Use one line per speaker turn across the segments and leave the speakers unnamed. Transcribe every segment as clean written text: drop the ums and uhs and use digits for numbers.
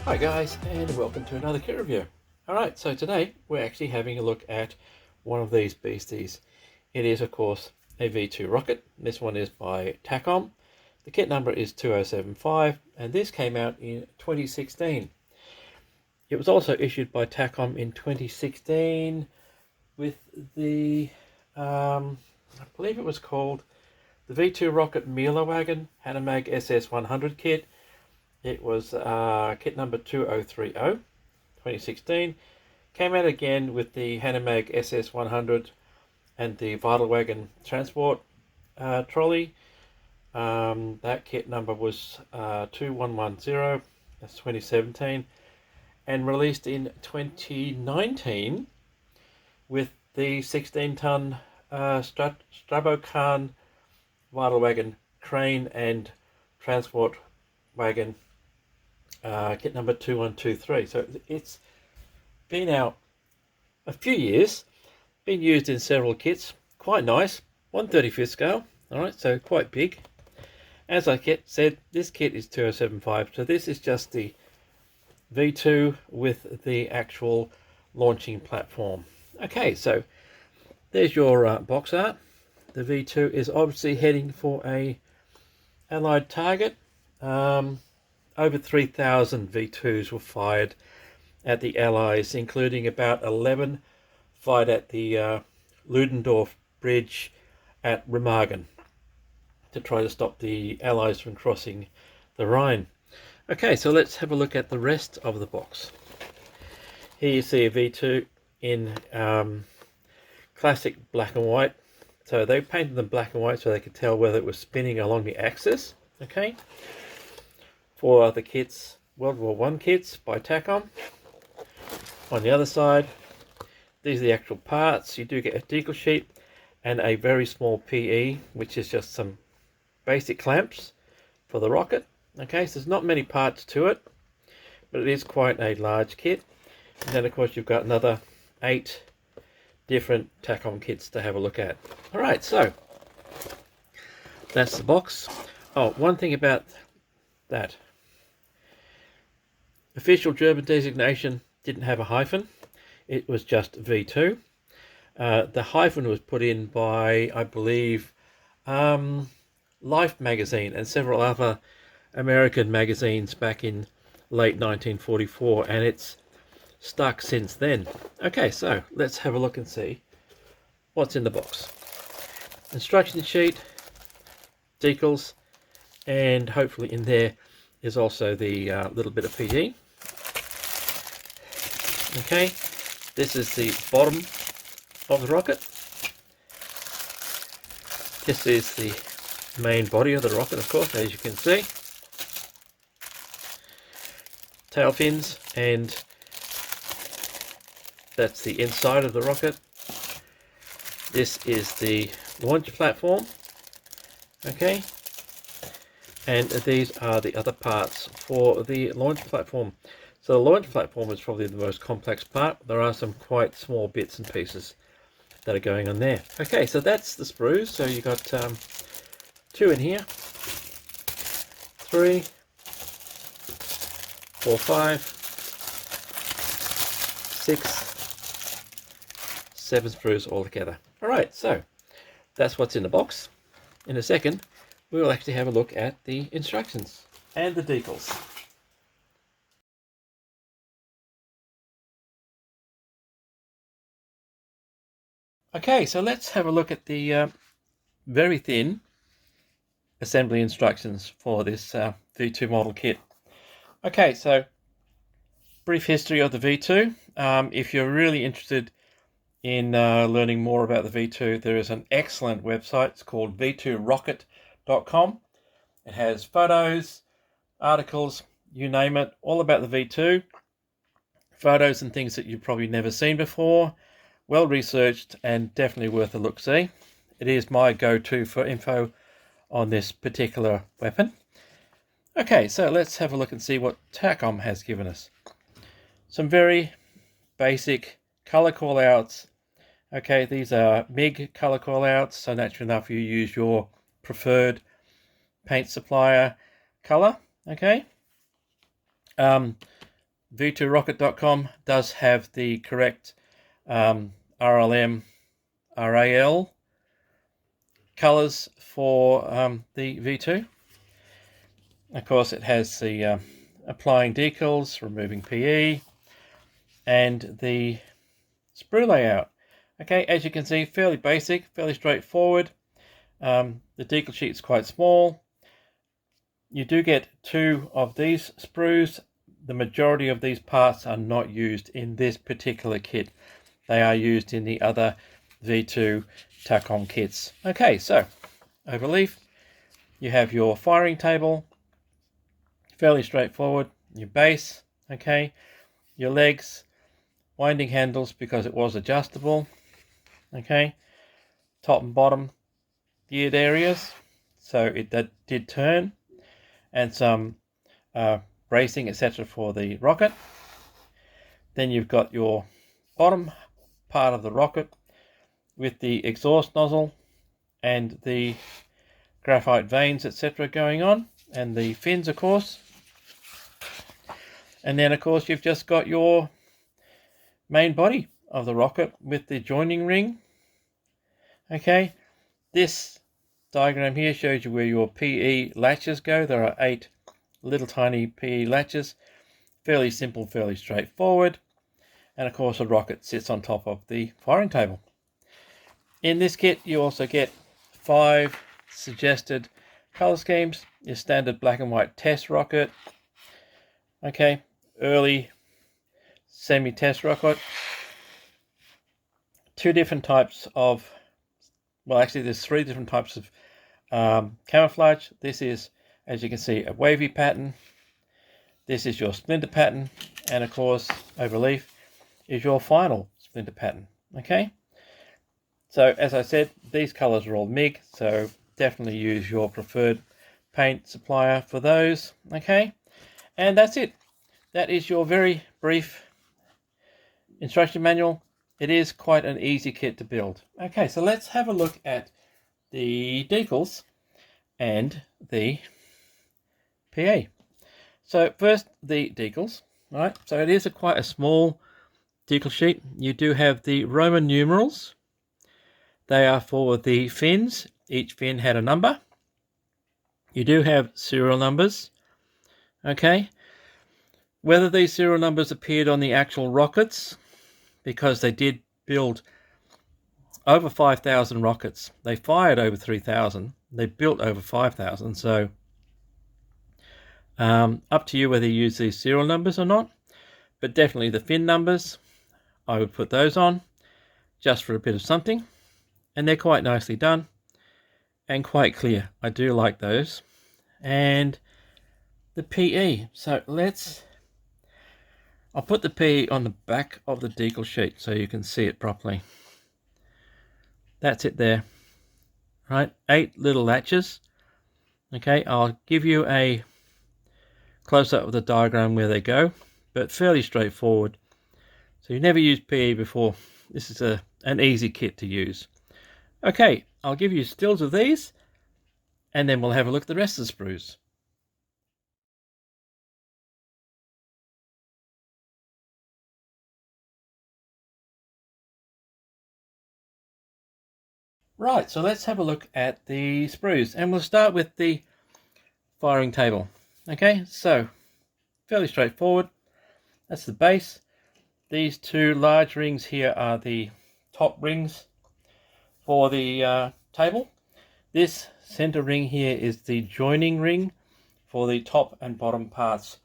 Hi guys, and welcome to another kit review. Alright, so today we're actually having a look at one of these beasties. It is of course a V2 rocket. This one is by Takom. The kit number is 2075 and this came out in 2016. It was also issued by Takom in 2016 with the, I believe it was called the V2 rocket Meillerwagen Hanomag SS100 kit. It was kit number 2030, 2016. Came out again with the Hanomag SS100 and the Vidalwagen transport trolley. That kit number was 2110, that's 2017. And released in 2019 with the 16-ton StraBokran Vidalwagen crane and transport wagon. Kit number 2123. So it's been out a few years, been used in several kits, quite nice, 1/35 scale, alright, so quite big. As I said, this kit is 2075, so this is just the V2 with the actual launching platform. Okay, so there's your box art. The V2 is obviously heading for a Allied target. Over 3,000 V2s were fired at the Allies, including about 11 fired at the Ludendorff Bridge at Remagen to try to stop the Allies from crossing the Rhine. Okay, so let's have a look at the rest of the box. Here you see a V2 in classic black and white. So they painted them black and white so they could tell whether it was spinning along the axis. Okay. For the kits, World War I kits by Takom. On the other side, these are the actual parts. You do get a decal sheet and a very small PE, which is just some basic clamps for the rocket. Okay, so there's not many parts to it, but it is quite a large kit. And then of course you've got another 8 different Takom kits to have a look at. Alright, so that's the box. Oh, one thing about that. Official German designation didn't have a hyphen. It was just V2. The hyphen was put in by, I believe, Life magazine and several other American magazines back in late 1944, and it's stuck since then. Okay, so let's have a look and see what's in the box. Instruction sheet, decals, and hopefully in there is also the little bit of PE. Okay, this is the bottom of the rocket. This is the main body of the rocket, of course, as you can see. Tail fins, and that's the inside of the rocket. This is the launch platform. Okay, and these are the other parts for the launch platform. So the launch platform is probably the most complex part. There are some quite small bits and pieces that are going on there. Okay, so that's the sprues. So you got 2 in here, 3, 4, 5, 6, 7 sprues all together. All right, so that's what's in the box. In a second, we will actually have a look at the instructions and the decals. Okay, so let's have a look at the very thin assembly instructions for this V2 model kit. Okay, so brief history of the V2. If you're really interested in learning more about the V2, there is an excellent website. It's called V2rocket.com. It has photos, articles, you name it, all about the V2. Photos and things that you've probably never seen before. Well researched and definitely worth a look-see. It is my go-to for info on this particular weapon. Okay, so let's have a look and see what Takom has given us. Some very basic color callouts. Okay, these are MIG color callouts, so naturally enough you use your preferred paint supplier color. Okay, V2rocket.com does have the correct RLM, RAL colors for the V2. Of course, it has the applying decals, removing PE, and the sprue layout. Okay, as you can see, fairly basic, fairly straightforward. The decal sheet is quite small. You do get 2 of these sprues. The majority of these parts are not used in this particular kit. They are used in the other V2 Takom kits. Okay, so overleaf, you have your firing table, fairly straightforward, your base, okay, your legs, winding handles because it was adjustable, okay, top and bottom geared areas, so that did turn, and some bracing, etc. for the rocket. Then you've got your bottom part of the rocket with the exhaust nozzle and the graphite veins, etc. going on, and the fins, of course. And then, of course, you've just got your main body of the rocket with the joining ring. Okay, this diagram here shows you where your PE latches go. There are 8 little tiny PE latches. Fairly simple, fairly straightforward. And of course, a rocket sits on top of the firing table. In this kit, you also get 5 suggested color schemes. Your standard black and white test rocket. Okay, early semi-test rocket. 2 different types of, well, actually there's 3 different types of camouflage. This is, as you can see, a wavy pattern. This is your splinter pattern, and of course, overleaf is your final splinter pattern. Okay, so as I said, these colors are all MIG, so definitely use your preferred paint supplier for those. Okay, and that's it. That is your very brief instruction manual. It is quite an easy kit to build. Okay, so let's have a look at the decals and the PA. So first, the decals. Right, so it is quite a small decal sheet. You do have the Roman numerals. They are for the fins. Each fin had a number. You do have serial numbers. Okay, whether these serial numbers appeared on the actual rockets, because they did build over 5,000 rockets. They fired over 3,000. They built over 5,000. So up to you whether you use these serial numbers or not. But definitely the fin numbers, I would put those on just for a bit of something. And they're quite nicely done and quite clear. I do like those. And the PE. So I'll put the PE on the back of the decal sheet so you can see it properly. That's it there. Right, 8 little latches. Okay, I'll give you a close-up of the diagram where they go, but fairly straightforward. So you've never used PE before. This is an easy kit to use. Okay, I'll give you stills of these, and then we'll have a look at the rest of the sprues. Right, so let's have a look at the sprues, and we'll start with the firing table. Okay, so fairly straightforward. That's the base. These 2 large rings here are the top rings for the table. This center ring here is the joining ring for the top and bottom parts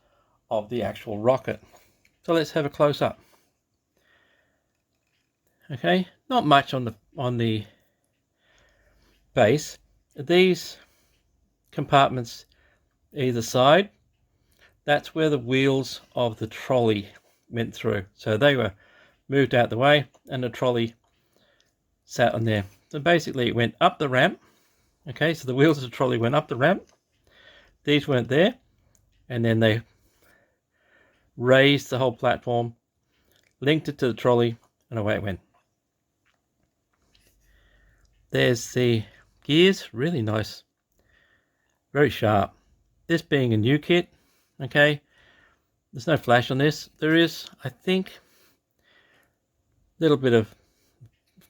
of the actual rocket. So let's have a close up. Okay, not much on the base. These compartments either side, that's where the wheels of the trolley went through. So they were moved out the way and the trolley sat on there. So basically it went up the ramp. Okay, so the wheels of the trolley went up the ramp. These weren't there. And then they raised the whole platform, linked it to the trolley, and away it went. There's the gears, really nice, very sharp. This being a new kit, okay, There's no flash on this. There is, I think, a little bit of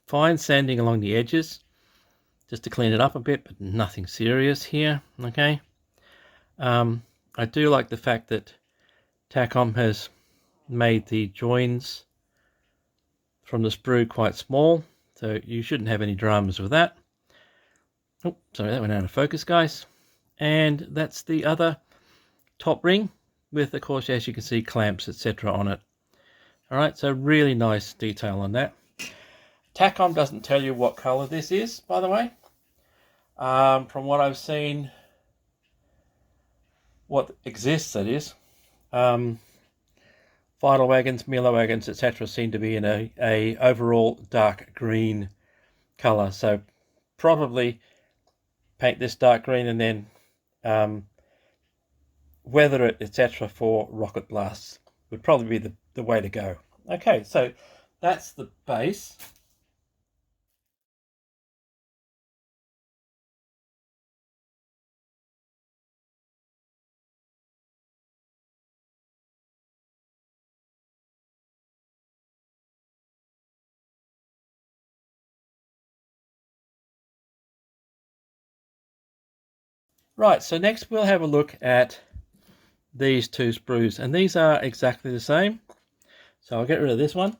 fine sanding along the edges just to clean it up a bit, but nothing serious here. Okay. I do like the fact that Takom has made the joins from the sprue quite small, so you shouldn't have any dramas with that. Oh, sorry, that went out of focus, guys. And that's the other top ring with, of course, as you can see, clamps, etc. on it. All right, so really nice detail on that. Takom doesn't tell you what color this is, by the way. From what I've seen, what exists, that is, Vidalwagens, Meillerwagens, etc. seem to be in a overall dark green color. So probably paint this dark green and then weather it, etc. for rocket blasts would probably be the way to go. Okay, so that's the base. Right, so next we'll have a look at these two sprues, and these are exactly the same. So I'll get rid of this one.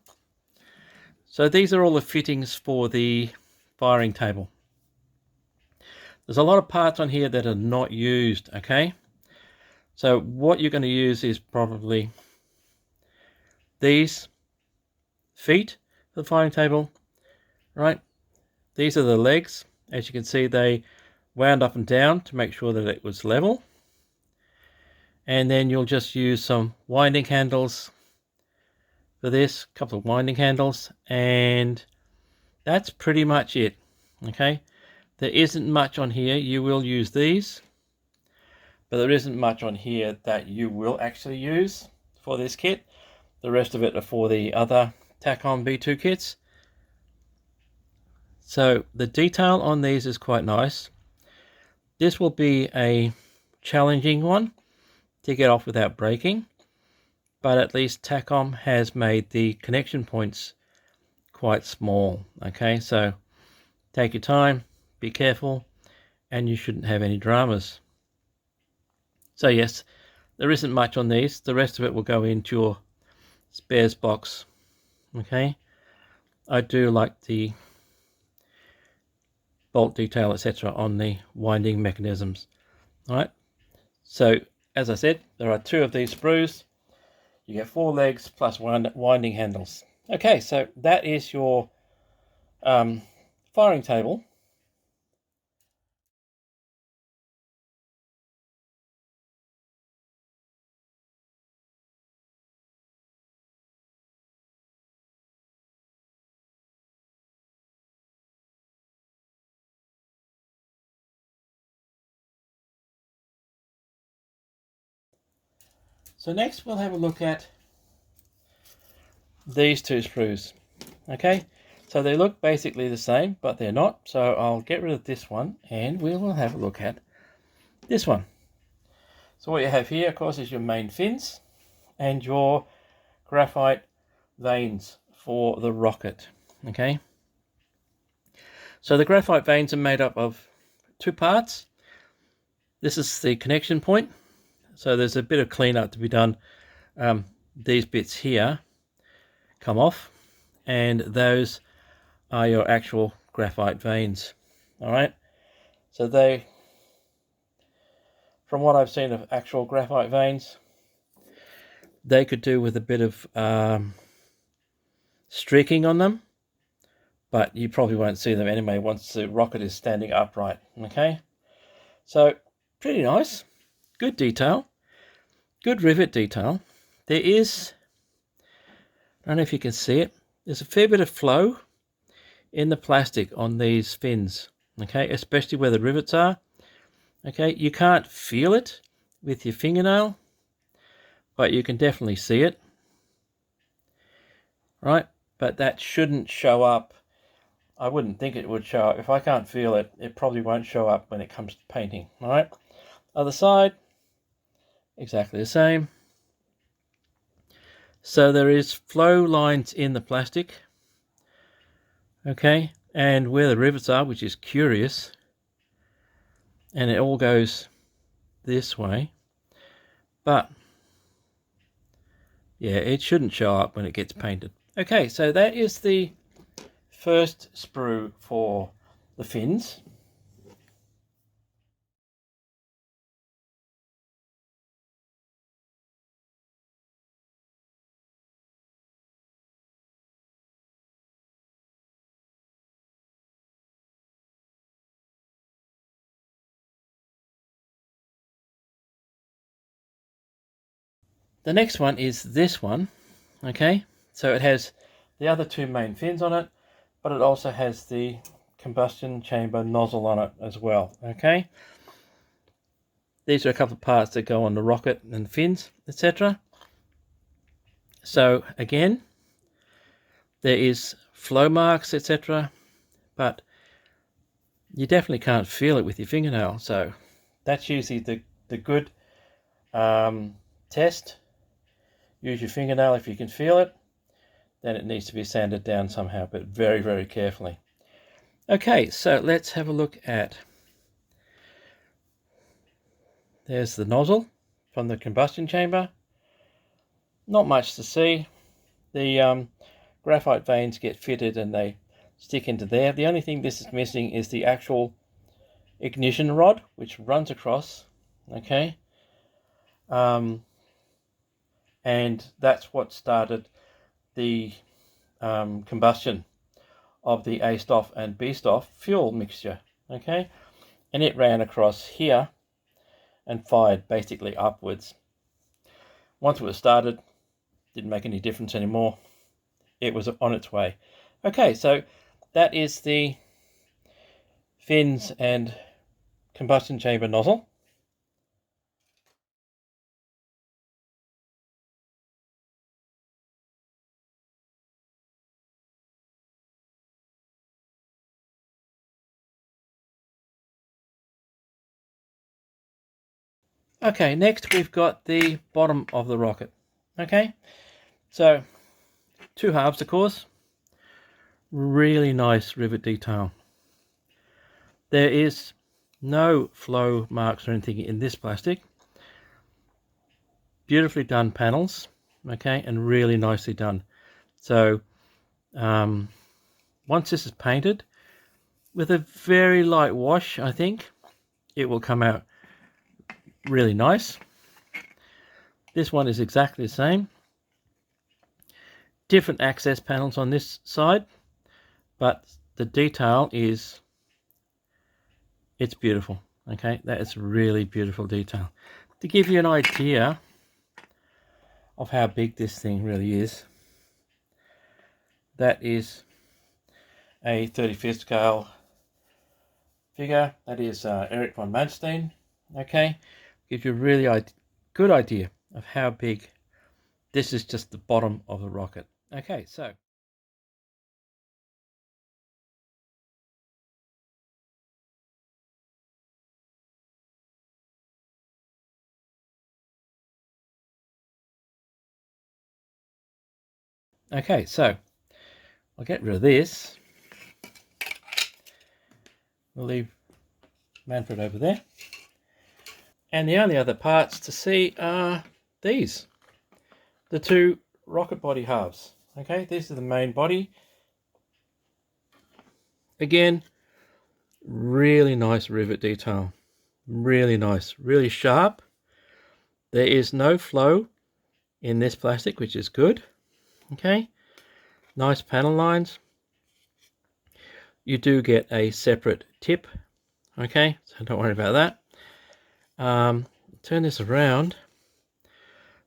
So these are all the fittings for the firing table. There's a lot of parts on here that are not used, okay? So what you're going to use is probably these feet for the firing table, right? These are the legs. As you can see, they wound up and down to make sure that it was level. And then you'll just use some winding handles for this, a couple of winding handles, and that's pretty much it. Okay, there isn't much on here. You will use these, but there isn't much on here that you will actually use for this kit. The rest of it are for the other Takom V-2 kits. So the detail on these is quite nice. This will be a challenging one to get off without breaking, but at least Takom has made the connection points quite small. Okay, so take your time, be careful, and you shouldn't have any dramas. So yes, there isn't much on these. The rest of it will go into your spares box. Okay, I do like the bolt detail, etc. on the winding mechanisms. All right, so as I said, there are two of these sprues. You get 4 legs plus one winding handles. Okay, so that is your firing table. So next we'll have a look at these two sprues. Okay, so they look basically the same, but they're not. So I'll get rid of this one and we will have a look at this one. So what you have here, of course, is your main fins and your graphite veins for the rocket. Okay, so the graphite veins are made up of 2 parts. This is the connection point. So there's a bit of cleanup to be done. These bits here come off, and those are your actual graphite veins. All right, so they, from what I've seen of actual graphite veins, they could do with a bit of streaking on them, but you probably won't see them anyway once the rocket is standing upright. Okay, so pretty nice, good detail, good rivet detail. There is, I don't know if you can see it, there's a fair bit of flow in the plastic on these fins, okay, especially where the rivets are. Okay, you can't feel it with your fingernail, but you can definitely see it, right? But that shouldn't show up. I wouldn't think it would show up. If I can't feel it, it probably won't show up when it comes to painting. All right, other side, exactly the same. So there is flow lines in the plastic, okay, and where the rivets are, which is curious, and it all goes this way, but yeah, it shouldn't show up when it gets painted. Okay, so that is the first sprue for the fins. The next one is this one, okay? So it has the other two main fins on it, but it also has the combustion chamber nozzle on it as well, okay? These are a couple of parts that go on the rocket and fins, etc. So again, there is flow marks, etc., but you definitely can't feel it with your fingernail. So that's usually the good test. Use your fingernail if you can feel it. Then it needs to be sanded down somehow, but very, very carefully. Okay, so let's have a look at, there's the nozzle from the combustion chamber. Not much to see. The graphite veins get fitted and they stick into there. The only thing this is missing is the actual ignition rod, which runs across, okay? And that's what started the combustion of the A stop and B stop fuel mixture, okay? And it ran across here and fired basically upwards. Once it was started, didn't make any difference anymore. It was on its way. Okay, so that is the fins and combustion chamber nozzle. Okay, next we've got the bottom of the rocket. Okay, so two halves, of course. Really nice rivet detail. There is no flow marks or anything in this plastic. Beautifully done panels, okay, and really nicely done. So once this is painted, with a very light wash, I think, it will come out really nice. This one is exactly the same. Different access panels on this side, but the detail is, it's beautiful. Okay, that is really beautiful detail. To give you an idea of how big this thing really is, that is a 35th scale figure. That is Eric von Manstein. Okay, gives you a really good idea of how big. This is just the bottom of the rocket. Okay, so I'll get rid of this. We'll leave Manfred over there. And the only other parts to see are these, the two rocket body halves. Okay, this is the main body. Again, really nice rivet detail. Really nice, really sharp. There is no flow in this plastic, which is good. Okay, nice panel lines. You do get a separate tip. Okay, so don't worry about that. Turn this around.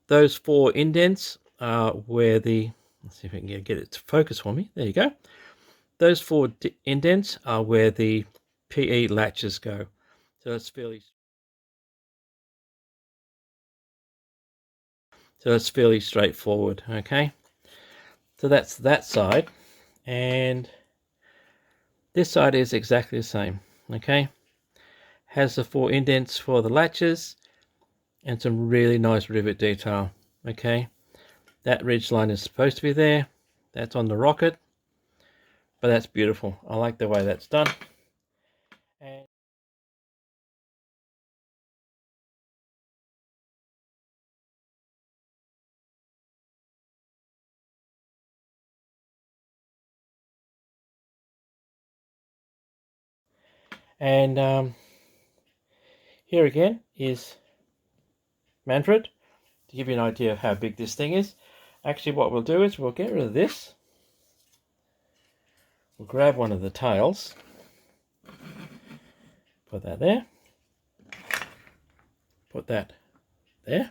Those four indents are where the, let's see if I can get it to focus for me. There you go. Those four indents are where the PE latches go. So it's fairly straightforward. Okay. So that's that side, and this side is exactly the same. Okay. Has the four indents for the latches and some really nice rivet detail. Okay. That ridge line is supposed to be there. That's on the rocket, but that's beautiful. I like the way that's done. And here again is Manfred, to give you an idea of how big this thing is. Actually, what we'll do is we'll get rid of this. We'll grab one of the tails, put that there, put that there,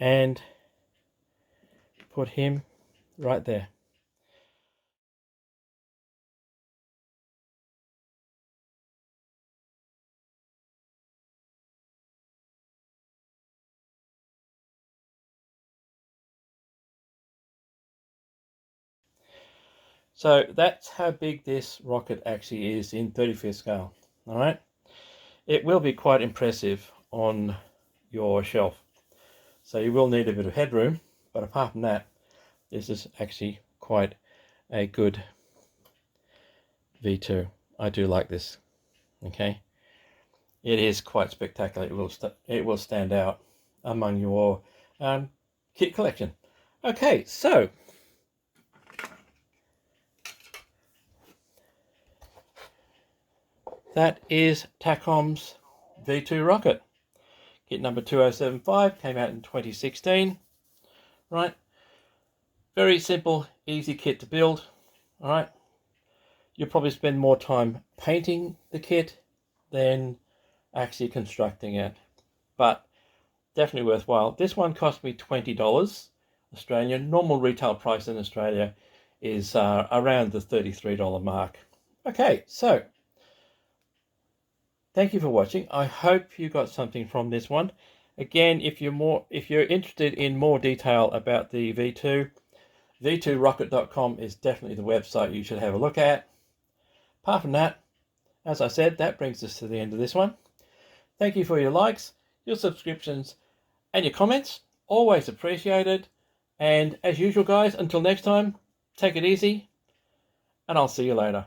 and put him right there. So that's how big this rocket actually is in 35th scale. All right, it will be quite impressive on your shelf. So you will need a bit of headroom, but apart from that, this is actually quite a good V2. I do like this. Okay, it is quite spectacular. It will stand out among your kit collection. Okay, so that is Takom's V2 rocket. Kit number 2075 came out in 2016. Right, very simple, easy kit to build. All right, you'll probably spend more time painting the kit than actually constructing it, but definitely worthwhile. This one cost me $20 Australian. Normal retail price in Australia is around the $33 mark. Okay, so thank you for watching. I hope you got something from this one. Again, if you're interested in more detail about the V2, V2rocket.com is definitely the website you should have a look at. Apart from that, as I said, that brings us to the end of this one. Thank you for your likes, your subscriptions, and your comments. Always appreciated. And as usual, guys, until next time, take it easy, and I'll see you later.